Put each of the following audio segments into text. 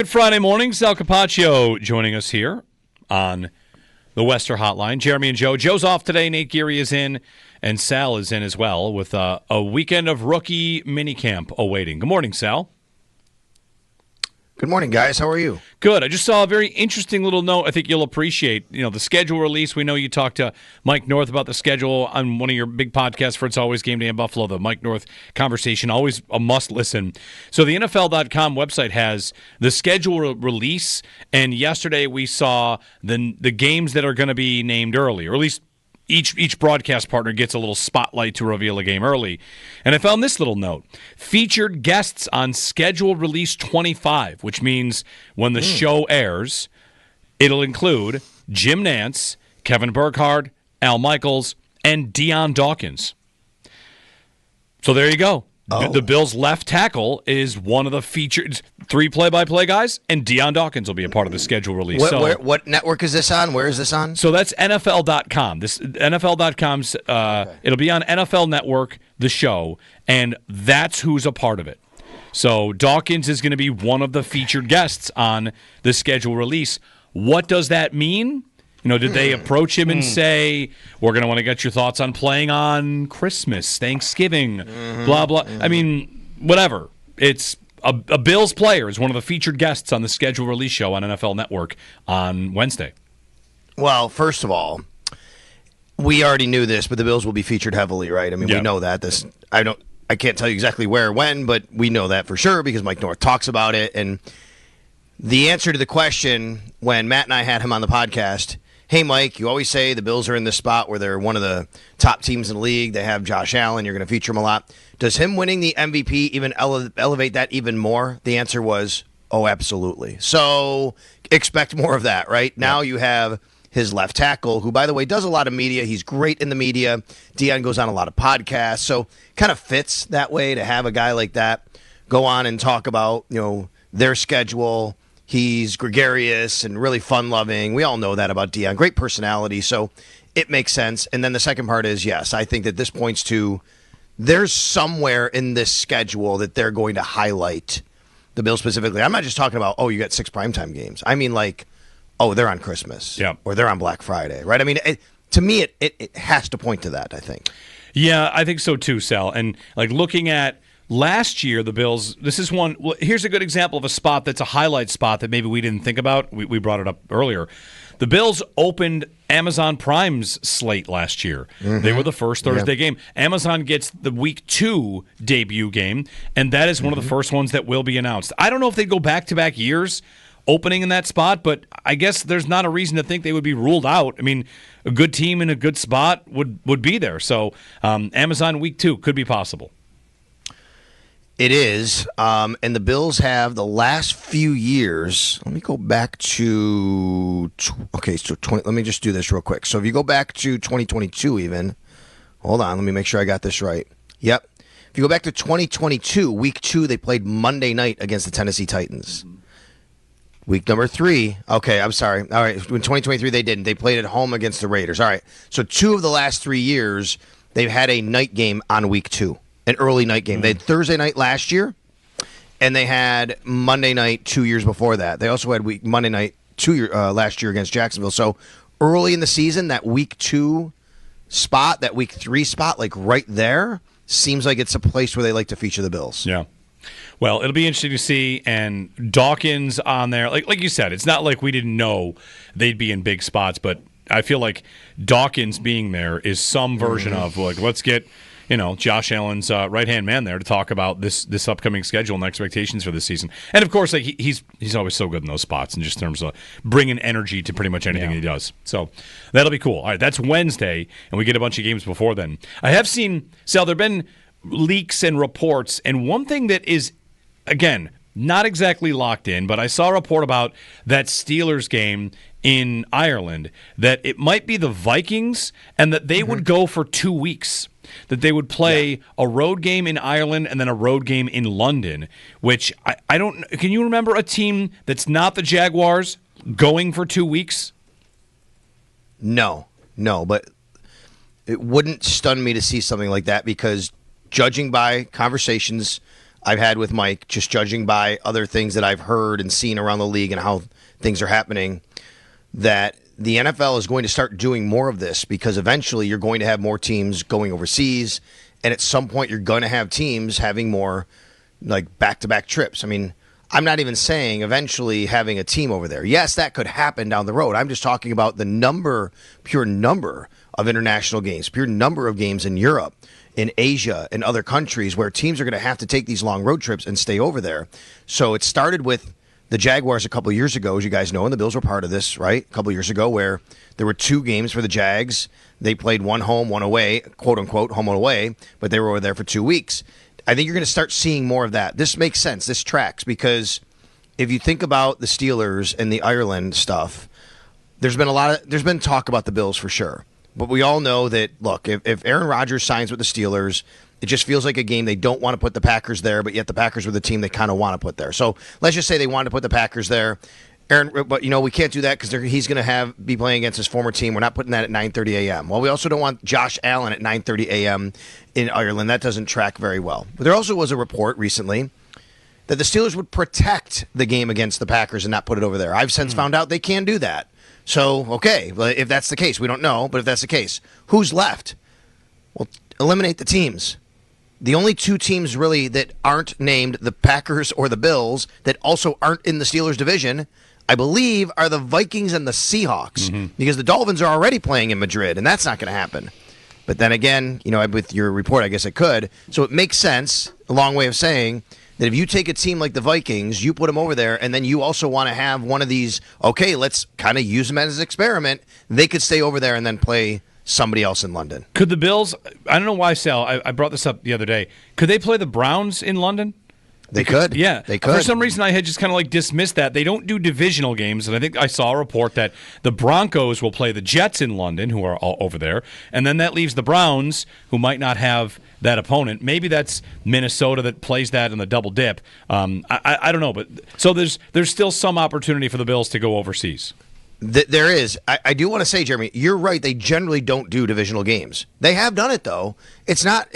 Good Friday morning. Sal Capaccio joining us here on the Wester Hotline. Jeremy and Joe. Joe's off today. Nate Geary is in, and Sal is in as well with a weekend of rookie minicamp awaiting. Good morning, Sal. Good morning, guys. How are you? Good. I just saw a very interesting little note I think you'll appreciate. The schedule release. We know you talked to Mike North about the schedule on one of your big podcasts for It's Always Game Day in Buffalo, the Mike North conversation, always a must listen. So the NFL.com website has the schedule release, and yesterday we saw the games that are going to be named early, or at least each broadcast partner gets a little spotlight to reveal a game early. And I found this little note. Featured guests on schedule release 25, which means when the show airs, it'll include Jim Nantz, Kevin Burkhardt, Al Michaels, and Deion Dawkins. So there you go. Oh. The Bills' left tackle is one of the featured 3 play-by-play guys, and Deion Dawkins will be a part of the schedule release. What network is this on? Where is this on? So that's NFL.com. This NFL.com's. It'll be on NFL Network, the show, and that's who's a part of it. So Dawkins is going to be one of the featured guests on the schedule release. What does that mean? Did they approach him and say, we're going to want to get your thoughts on playing on Christmas, Thanksgiving, blah, blah. I mean, whatever. It's a Bills player is one of the featured guests on the schedule release show on NFL Network on Wednesday. Well, first of all, we already knew this, but the Bills will be featured heavily, right? I mean, we know that. I can't tell you exactly where or when, but we know that for sure because Mike North talks about it. And the answer to the question when Matt and I had him on the podcast, hey, Mike, you always say the Bills are in this spot where they're one of the top teams in the league. They have Josh Allen. You're going to feature him a lot. Does him winning the MVP even elevate that even more? The answer was, oh, absolutely. So expect more of that, right? Now you have his left tackle, who, by the way, does a lot of media. He's great in the media. Deion goes on a lot of podcasts. So kind of fits that way to have a guy like that go on and talk about, their schedule. He's gregarious and really fun-loving. We all know that about Deion. Great personality, so it makes sense. And then the second part is, yes, I think that this points to there's somewhere in this schedule that they're going to highlight the Bills specifically. I'm not just talking about, you got 6 primetime games. I mean, they're on Christmas. Yep. Or they're on Black Friday, right? I mean, to me, it has to point to that, I think. Yeah, I think so too, Sal. And looking at last year, the Bills, this is one. Well, here's a good example of a spot that's a highlight spot that maybe we didn't think about. We brought it up earlier. The Bills opened Amazon Prime's slate last year. Mm-hmm. They were the first Thursday game. Amazon gets the Week 2 debut game, and that is one of the first ones that will be announced. I don't know if they go back-to-back years opening in that spot, but I guess there's not a reason to think they would be ruled out. I mean, a good team in a good spot would be there. So Amazon Week 2 could be possible. It is, and the Bills have the last few years. Let me go back to let me just do this real quick. So if you go back to 2022 even, hold on, let me make sure I got this right. Yep. If you go back to 2022, Week 2, they played Monday night against the Tennessee Titans. Week number 3, okay, I'm sorry. All right, in 2023 they didn't. They played at home against the Raiders. All right, so 2 of the last 3 years, they've had a night game on Week 2. An early night game. They had Thursday night last year, and they had Monday night 2 years before that. They also had Monday night last year against Jacksonville. So early in the season, that Week 2 spot, that Week 3 spot, right there, seems like it's a place where they like to feature the Bills. Yeah. Well, it'll be interesting to see, and Dawkins on there. Like you said, it's not like we didn't know they'd be in big spots, but I feel like Dawkins being there is some version of, let's get Josh Allen's right-hand man there to talk about this upcoming schedule and expectations for this season. And, of course, he's always so good in those spots in just terms of bringing energy to pretty much anything he does. So that'll be cool. All right, that's Wednesday, and we get a bunch of games before then. I have seen, Sal, there have been leaks and reports, and one thing that is, again, not exactly locked in, but I saw a report about that Steelers game in Ireland, that it might be the Vikings and that they would go for 2 weeks. That they would play a road game in Ireland and then a road game in London, which I don't – can you remember a team that's not the Jaguars going for 2 weeks? No, but it wouldn't stun me to see something like that because judging by conversations I've had with Mike, just judging by other things that I've heard and seen around the league and how things are happening, that the NFL is going to start doing more of this because eventually you're going to have more teams going overseas, and at some point you're going to have teams having more like back-to-back trips. I mean, I'm not even saying eventually having a team over there. Yes, that could happen down the road. I'm just talking about the pure number of international games, pure number of games in Europe, in Asia, and other countries where teams are going to have to take these long road trips and stay over there. So it started with the Jaguars a couple of years ago, as you guys know, and the Bills were part of this, right? A couple of years ago, where there were 2 games for the Jags. They played one home, one away, quote unquote, home and away, but they were over there for 2 weeks. I think you're going to start seeing more of that. This makes sense. This tracks because if you think about the Steelers and the Ireland stuff, there's been talk about the Bills for sure. But we all know that, look, if Aaron Rodgers signs with the Steelers, it just feels like a game they don't want to put the Packers there, but yet the Packers were the team they kind of want to put there. So let's just say they wanted to put the Packers there. Aaron, but we can't do that because he's going to be playing against his former team. We're not putting that at 9:30 a.m. Well, we also don't want Josh Allen at 9:30 a.m. in Ireland. That doesn't track very well. But there also was a report recently that the Steelers would protect the game against the Packers and not put it over there. I've since found out they can do that. So, okay, if that's the case, we don't know, but if that's the case, who's left? Well, eliminate the teams. The only 2 teams really that aren't named the Packers or the Bills that also aren't in the Steelers division, I believe, are the Vikings and the Seahawks, because the Dolphins are already playing in Madrid, and that's not going to happen. But then again, with your report, I guess it could. So it makes sense, a long way of saying, that if you take a team like the Vikings, you put them over there, and then you also want to have one of these, okay, let's kind of use them as an experiment, they could stay over there and then play somebody else in London. Could the Bills, I don't know why, Sal, I brought this up the other day, could they play the Browns in London? They could. Yeah. They could. For some reason, I had just kind of dismissed that. They don't do divisional games, and I think I saw a report that the Broncos will play the Jets in London, who are all over there, and then that leaves the Browns, who might not have that opponent. Maybe that's Minnesota that plays that in the double dip. I don't know, but so there's still some opportunity for the Bills to go overseas. There is. I do want to say, Jeremy, you're right. They generally don't do divisional games. They have done it, though. It's not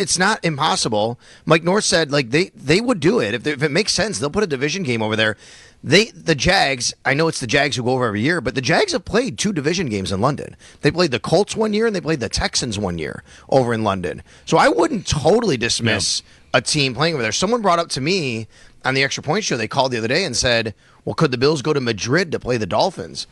impossible. Mike North said they would do it. If it makes sense, they'll put a division game over there. The Jags, I know it's the Jags who go over every year, but the Jags have played 2 division games in London. They played the Colts one year, and they played the Texans one year over in London. So I wouldn't totally dismiss a team playing over there. Someone brought up to me on the Extra Point show, they called the other day and said, well, could the Bills go to Madrid to play the Dolphins?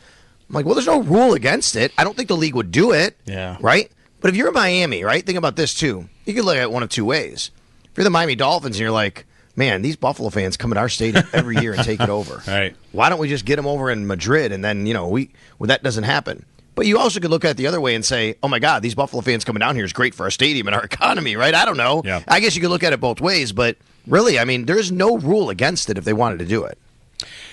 I'm like, well, there's no rule against it. I don't think the league would do it. Yeah. Right? But if you're in Miami, right, think about this too. You could look at it one of 2 ways. If you're the Miami Dolphins and you're like, man, these Buffalo fans come to our stadium every year and take it over. Right. Why don't we just get them over in Madrid and then, that doesn't happen. But you also could look at it the other way and say, oh, my God, these Buffalo fans coming down here is great for our stadium and our economy, right? I don't know. Yeah. I guess you could look at it both ways. But really, there is no rule against it if they wanted to do it.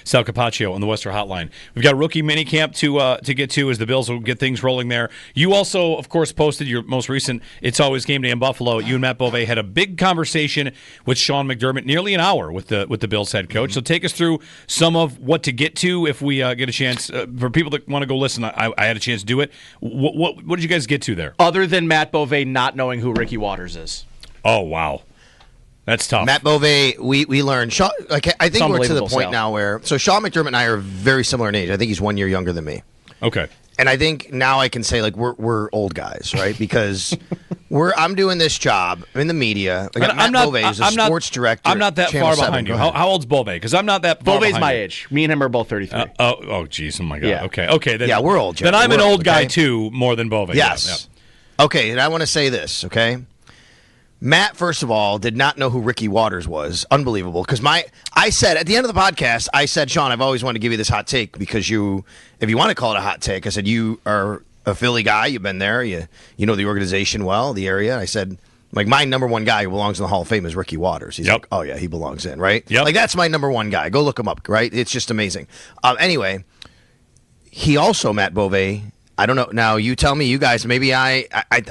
Sal Capaccio on the Western Hotline. We've got a rookie minicamp to get to as the Bills will get things rolling there. You also, of course, posted your most recent It's Always Game Day in Buffalo. You and Matt Bove had a big conversation with Sean McDermott, nearly an hour with the Bills head coach. So take us through some of what to get to if we get a chance. For people that want to go listen, I had a chance to do it. What did you guys get to there? Other than Matt Bove not knowing who Ricky Waters is. Oh, wow. That's tough. Matt Bove, we learned. Sean, I think we're to the point now where Sean McDermott and I are very similar in age. I think he's 1 year younger than me. Okay. And I think now I can say we're old guys, right? Because I'm doing this job in the media. Matt Bove is a sports director. I'm not that far behind you. How old's Bove? Because I'm not that far behind Bove's my age. Me and him are both 33. Geez. Oh, my God. Yeah. Okay. Then, we're old. Then I'm an old guy, too, more than Bove. Yes. Yeah. Okay, and I want to say this, okay? Matt, first of all, did not know who Ricky Waters was. Unbelievable. Because I said, at the end of the podcast, I said, Sean, I've always wanted to give you this hot take because if you want to call it a hot take, I said, you are a Philly guy. You've been there. You know the organization well, the area. I said, my number 1 guy who belongs in the Hall of Fame is Ricky Waters. He's like, oh, yeah, he belongs in, right? Yep. That's my number 1 guy. Go look him up, right? It's just amazing. Anyway, he also, Matt Bove, I don't know. Now, you tell me, you guys, maybe I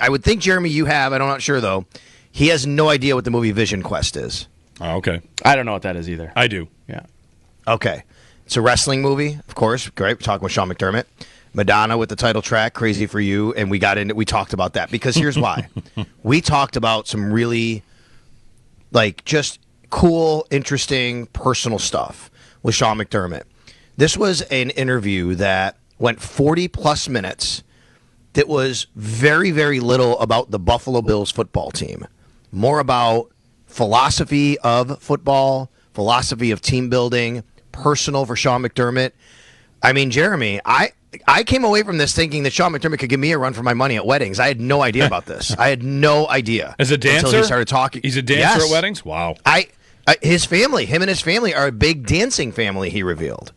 would think, Jeremy, you have. I'm not sure, though. He has no idea what the movie Vision Quest is. Oh, okay. I don't know what that is either. I do. Yeah. Okay. It's a wrestling movie, of course. Great. We're talking with Sean McDermott. Madonna with the title track, Crazy for You, and we talked about that because here's why. We talked about some really, just cool, interesting, personal stuff with Sean McDermott. This was an interview that went 40-plus minutes that was very, very little about the Buffalo Bills football team. More about philosophy of football, philosophy of team building, personal for Sean McDermott. I mean, Jeremy, I came away from this thinking that Sean McDermott could give me a run for my money at weddings. I had no idea about this. I had no idea. As a dancer? Until he started talking. He's a dancer at weddings? Wow. His family, him and his family are a big dancing family, he revealed.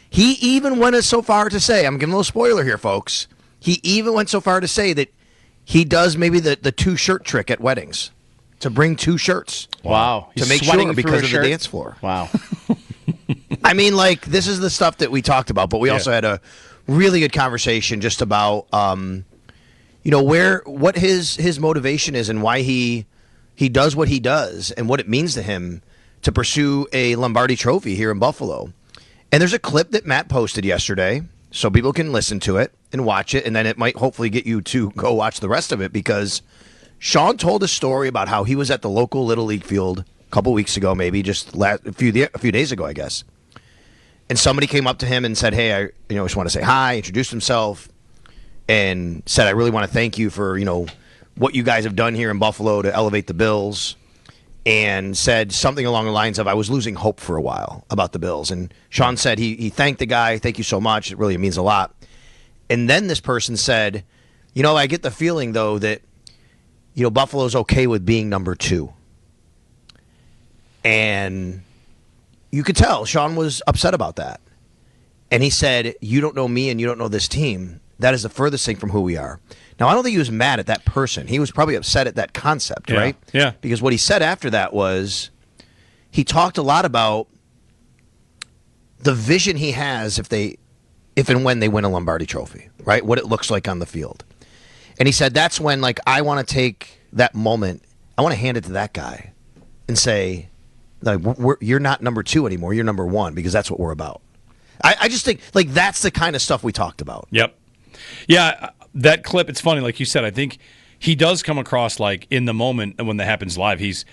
He even went so far to say, I'm giving a little spoiler here, folks. He even went so far to say that he does maybe the two-shirt trick at weddings, to bring two shirts. Wow. To make sure because of the dance floor. Wow. I mean, like, this is the stuff that we talked about, but we also had a really good conversation just about, what his motivation is and why he does what he does and what it means to him to pursue a Lombardi Trophy here in Buffalo. And there's a clip that Matt posted yesterday, so people can listen to it and watch it, and then it might hopefully get you to go watch the rest of it, because Sean told a story about how he was at the local Little League field a couple weeks ago, maybe just a few days ago, I guess. And somebody came up to him and said, hey, I just want to say hi, introduced himself, and said, I really want to thank you for, what you guys have done here in Buffalo to elevate the Bills, and said something along the lines of, I was losing hope for a while about the Bills. And Sean said he thanked the guy, thank you so much, it really means a lot. And then this person said, I get the feeling, though, that, Buffalo's okay with being number 2. And you could tell Sean was upset about that. And he said, you don't know me and you don't know this team. That is the furthest thing from who we are. Now, I don't think he was mad at that person. He was probably upset at that concept, right? Yeah. Because what he said after that was he talked a lot about the vision he has if and when they win a Lombardi Trophy, right? What it looks like on the field. And he said, that's when, I want to take that moment, I want to hand it to that guy and say, you're not number 2 anymore, you're number 1, because that's what we're about. I just think, that's the kind of stuff we talked about. Yep. Yeah, that clip, it's funny, like you said, I think he does come across in the moment when that happens live, he's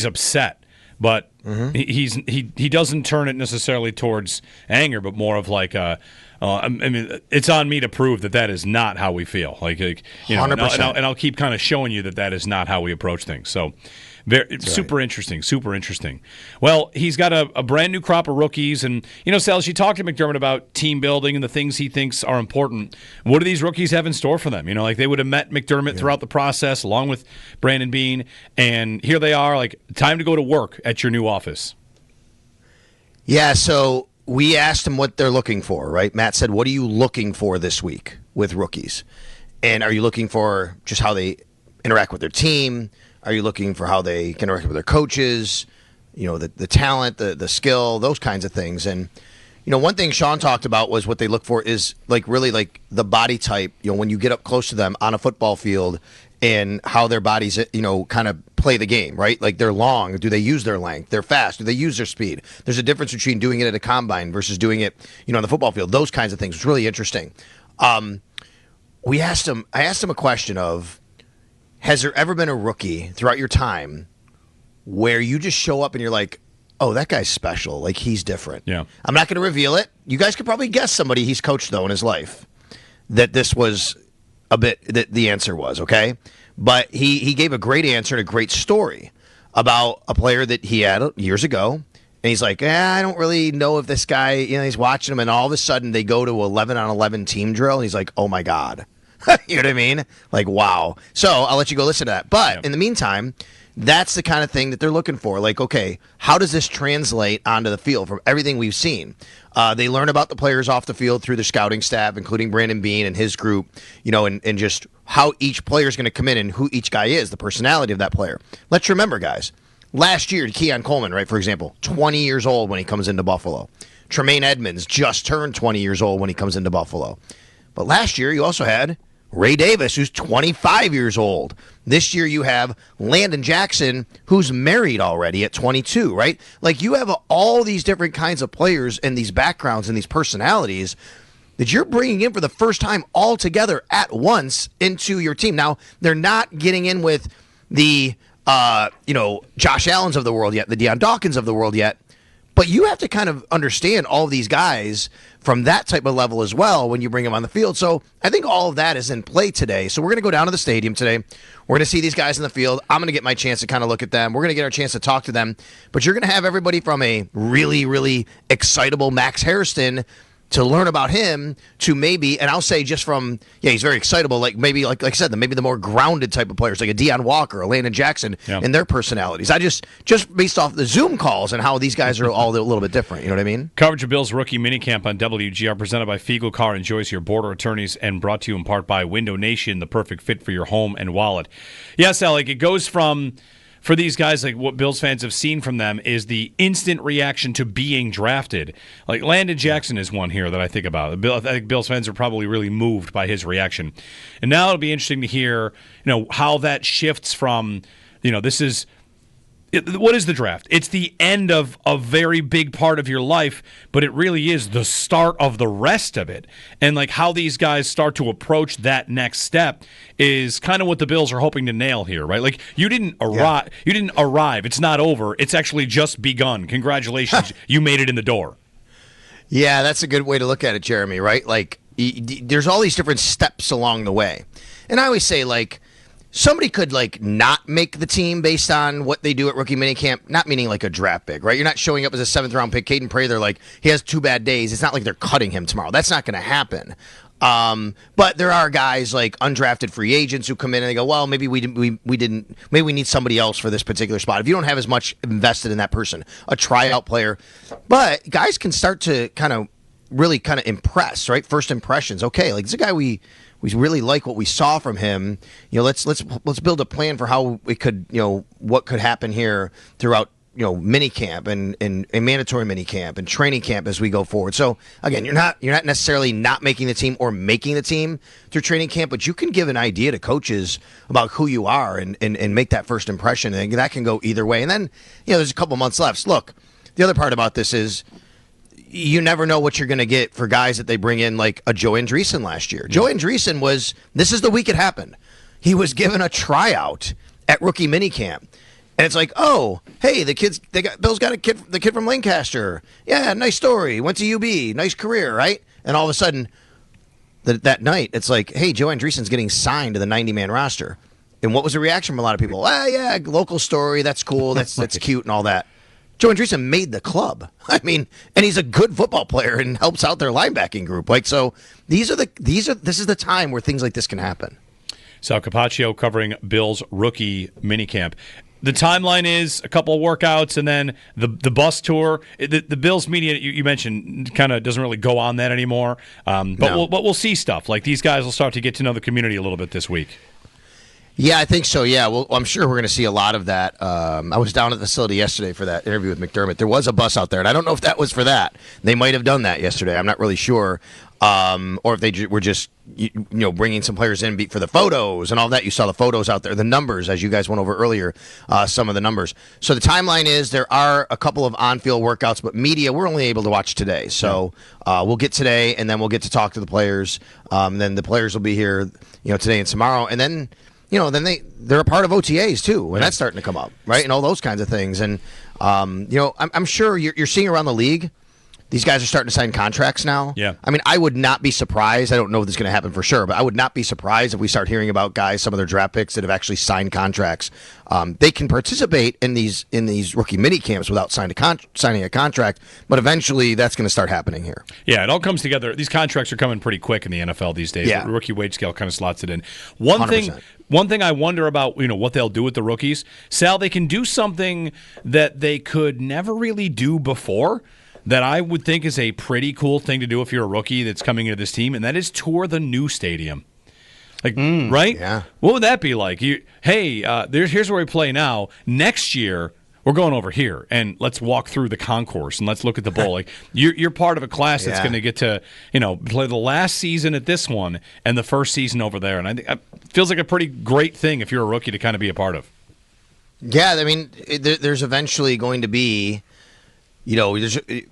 upset, but he doesn't turn it necessarily towards anger, but more of I mean, it's on me to prove that is not how we feel. 100%. And I'll keep kind of showing you that is not how we approach things. So, super interesting, super interesting. Well, he's got a brand new crop of rookies, and Sal, you talked to McDermott about team building and the things he thinks are important. What do these rookies have in store for them? They would have met McDermott throughout the process, along with Brandon Beane, and here they are. Time to go to work at your new office. Yeah. So we asked him what they're looking for, right? Matt said, what are you looking for this week with rookies? And are you looking for just how they interact with their team? Are you looking for how they can interact with their coaches? The talent, the skill, those kinds of things. And, one thing Sean talked about was what they look for is really the body type, when you get up close to them on a football field and how their bodies, kind of play the game, right? They're long. Do they use their length? They're fast. Do they use their speed? There's a difference between doing it at a combine versus doing it, on the football field. Those kinds of things. It's really interesting. I asked him a question of, has there ever been a rookie throughout your time where you just show up and you're like, oh, that guy's special. He's different. Yeah. I'm not going to reveal it. You guys could probably guess somebody he's coached, though, in his life, that this was that the answer was, okay? But he gave a great answer and a great story about a player that he had years ago. And he's like, I don't really know if this guy, he's watching him. And all of a sudden they go to 11-on-11 team drill. And he's like, oh, my God. You know what I mean? Wow. So I'll let you go listen to that. But in the meantime, that's the kind of thing that they're looking for. Okay, how does this translate onto the field from everything we've seen? They learn about the players off the field through the scouting staff, including Brandon Beane and his group, and just how each player is going to come in and who each guy is, the personality of that player. Let's remember, guys, last year, Keon Coleman, right, for example, 20 years old when he comes into Buffalo. Tremaine Edmonds just turned 20 years old when he comes into Buffalo. But last year, you also had Ray Davis, who's 25 years old. This year you have Landon Jackson, who's married already at 22, right? You have all these different kinds of players and these backgrounds and these personalities that you're bringing in for the first time all together at once into your team. Now, they're not getting in with the Josh Allen's of the world yet, the Deion Dawkins of the world yet. But you have to kind of understand all of these guys from that type of level as well when you bring them on the field. So I think all of that is in play today. So we're going to go down to the stadium today. We're going to see these guys in the field. I'm going to get my chance to kind of look at them. We're going to get our chance to talk to them. But you're going to have everybody from a really, really excitable Max Hairston to learn about him to maybe, and I'll say just from, he's very excitable, like maybe, like I said, maybe the more grounded type of players, like a Deion Walker, a Landon Jackson, and their personalities. I just based off the Zoom calls and how these guys are all a little bit different, you know what I mean? Coverage of Bills rookie minicamp on WGR, presented by Fiegel Car and Joyce, your border attorneys, and brought to you in part by Window Nation, the perfect fit for your home and wallet. Yes, Al, it goes from... For these guys, like what Bills fans have seen from them is the instant reaction to being drafted. Like Landon Jackson is one here that I think about. I think Bills fans are probably really moved by his reaction. And now it'll be interesting to hear, how that shifts from, this is... What is the draft? It's the end of a very big part of your life, but it really is the start of the rest of it. And like how these guys start to approach that next step is kind of what the Bills are hoping to nail here, right? Like you didn't arrive. Yeah. You didn't arrive. It's not over. It's actually just begun. Congratulations. You made it in the door. Yeah, that's a good way to look at it, Jeremy, right? Like there's all these different steps along the way. And I always say, like, somebody could, like, not make the team based on what they do at rookie minicamp, not meaning like a draft pick, right? You're not showing up as a seventh-round pick. Caden Prather, like, he has 2 bad days. It's not like they're cutting him tomorrow. That's not going to happen. But there are guys like undrafted free agents who come in and they go, well, maybe we need somebody else for this particular spot. If you don't have as much invested in that person, a tryout player, but guys can start to really impress, right? First impressions. Okay, like this is a guy we really like what we saw from him. Let's build a plan for how we could, what could happen here throughout, minicamp and mandatory minicamp and training camp as we go forward. So again, you're not necessarily not making the team or making the team through training camp, but you can give an idea to coaches about who you are and make that first impression. And that can go either way. And then, there's a couple months left. Look, the other part about this is, you never know what you're going to get for guys that they bring in, like a Joe Andreessen last year. Joe Andreessen this is the week it happened. He was given a tryout at rookie minicamp. And it's like, oh, hey, Bill's got the kid from Lancaster. Yeah, nice story. Went to UB. Nice career, right? And all of a sudden, that night, it's like, hey, Joe Andreessen's getting signed to the 90-man roster. And what was the reaction from a lot of people? Yeah, local story. That's cool. That's cute and all that. Joe Andreessen made the club. I mean, and he's a good football player and helps out their linebacking group. Like, so this is the time where things like this can happen. Sal Capaccio covering Bills rookie minicamp. The timeline is a couple of workouts and then the bus tour. The Bills media you mentioned kind of doesn't really go on that anymore. But we'll see stuff like these guys will start to get to know the community a little bit this week. Yeah, I think so. Yeah, well, I'm sure we're going to see a lot of that. I was down at the facility yesterday for that interview with McDermott. There was a bus out there, and I don't know if that was for that. They might have done that yesterday. I'm not really sure. Or if they were just bringing some players in for the photos and all that. You saw the photos out there, the numbers, as you guys went over earlier, some of the numbers. So the timeline is there are a couple of on-field workouts, but media, we're only able to watch today. So we'll get today, and then we'll get to talk to the players. Then the players will be here today and tomorrow. And then then they're a part of OTAs too, and that's starting to come up, right? And all those kinds of things. And I'm sure you're seeing around the league, these guys are starting to sign contracts now. Yeah. I mean, I would not be surprised. I don't know if this is going to happen for sure, but I would not be surprised if we start hearing about guys, some of their draft picks that have actually signed contracts. They can participate in these rookie mini camps without signing a contract, but eventually that's going to start happening here. Yeah, it all comes together. These contracts are coming pretty quick in the NFL these days. Yeah. The rookie wage scale kind of slots it in. One thing I wonder about, what they'll do with the rookies, Sal, they can do something that they could never really do before. That I would think is a pretty cool thing to do if you're a rookie that's coming into this team, and that is tour the new stadium. Right? Yeah. What would that be like? Here's where we play now. Next year, we're going over here, and let's walk through the concourse, and let's look at the bowl. Like you're part of a class that's going to get to play the last season at this one and the first season over there, and I think it feels like a pretty great thing if you're a rookie to kind of be a part of. Yeah, I mean, there's eventually going to be. There's going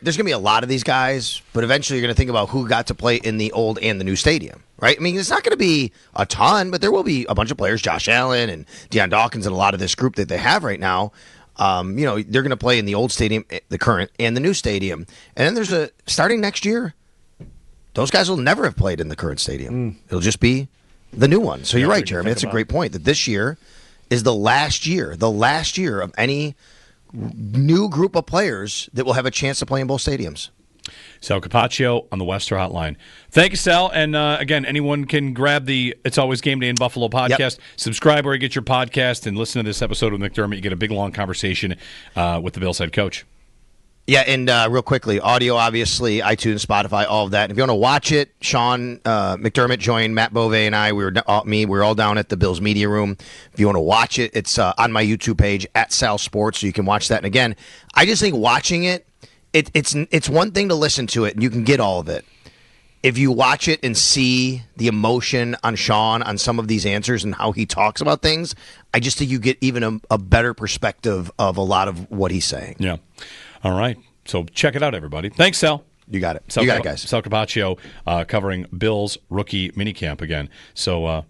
to be a lot of these guys, but eventually you're going to think about who got to play in the old and the new stadium, right? I mean, it's not going to be a ton, but there will be a bunch of players, Josh Allen and Deion Dawkins and a lot of this group that they have right now. They're going to play in the old stadium, the current, and the new stadium. And then starting next year, those guys will never have played in the current stadium. It'll just be the new one. So you're right, Jeremy. That's a great point, that this year is the last year of any new group of players that will have a chance to play in both stadiums. Sal Capaccio on the Wester Hotline. Thank you, Sal. And again, anyone can grab the It's Always Game Day in Buffalo podcast. Yep. Subscribe where you get your podcast and listen to this episode with McDermott. You get a big, long conversation with the Bills head coach. Yeah, and real quickly, audio, obviously, iTunes, Spotify, all of that. And if you want to watch it, Sean McDermott joined Matt Bove and I. We were all down at the Bills media room. If you want to watch it, it's on my YouTube page at Sal Sports, so you can watch that. And again, I just think watching it, it's one thing to listen to it, and you can get all of it. If you watch it and see the emotion on Sean on some of these answers and how he talks about things, I just think you get even a better perspective of a lot of what he's saying. Yeah. All right. So check it out, everybody. Thanks, Sal. You got it. You got it, guys. Sal Capaccio covering Bills rookie minicamp again. So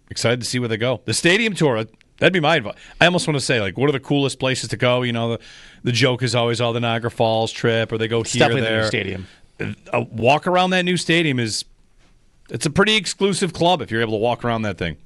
excited to see where they go. The stadium tour, that'd be my advice. I almost want to say, like, what are the coolest places to go? You know, the joke is always, the Niagara Falls trip, or they go here or there. The new stadium. A walk around that new stadium it's a pretty exclusive club if you're able to walk around that thing.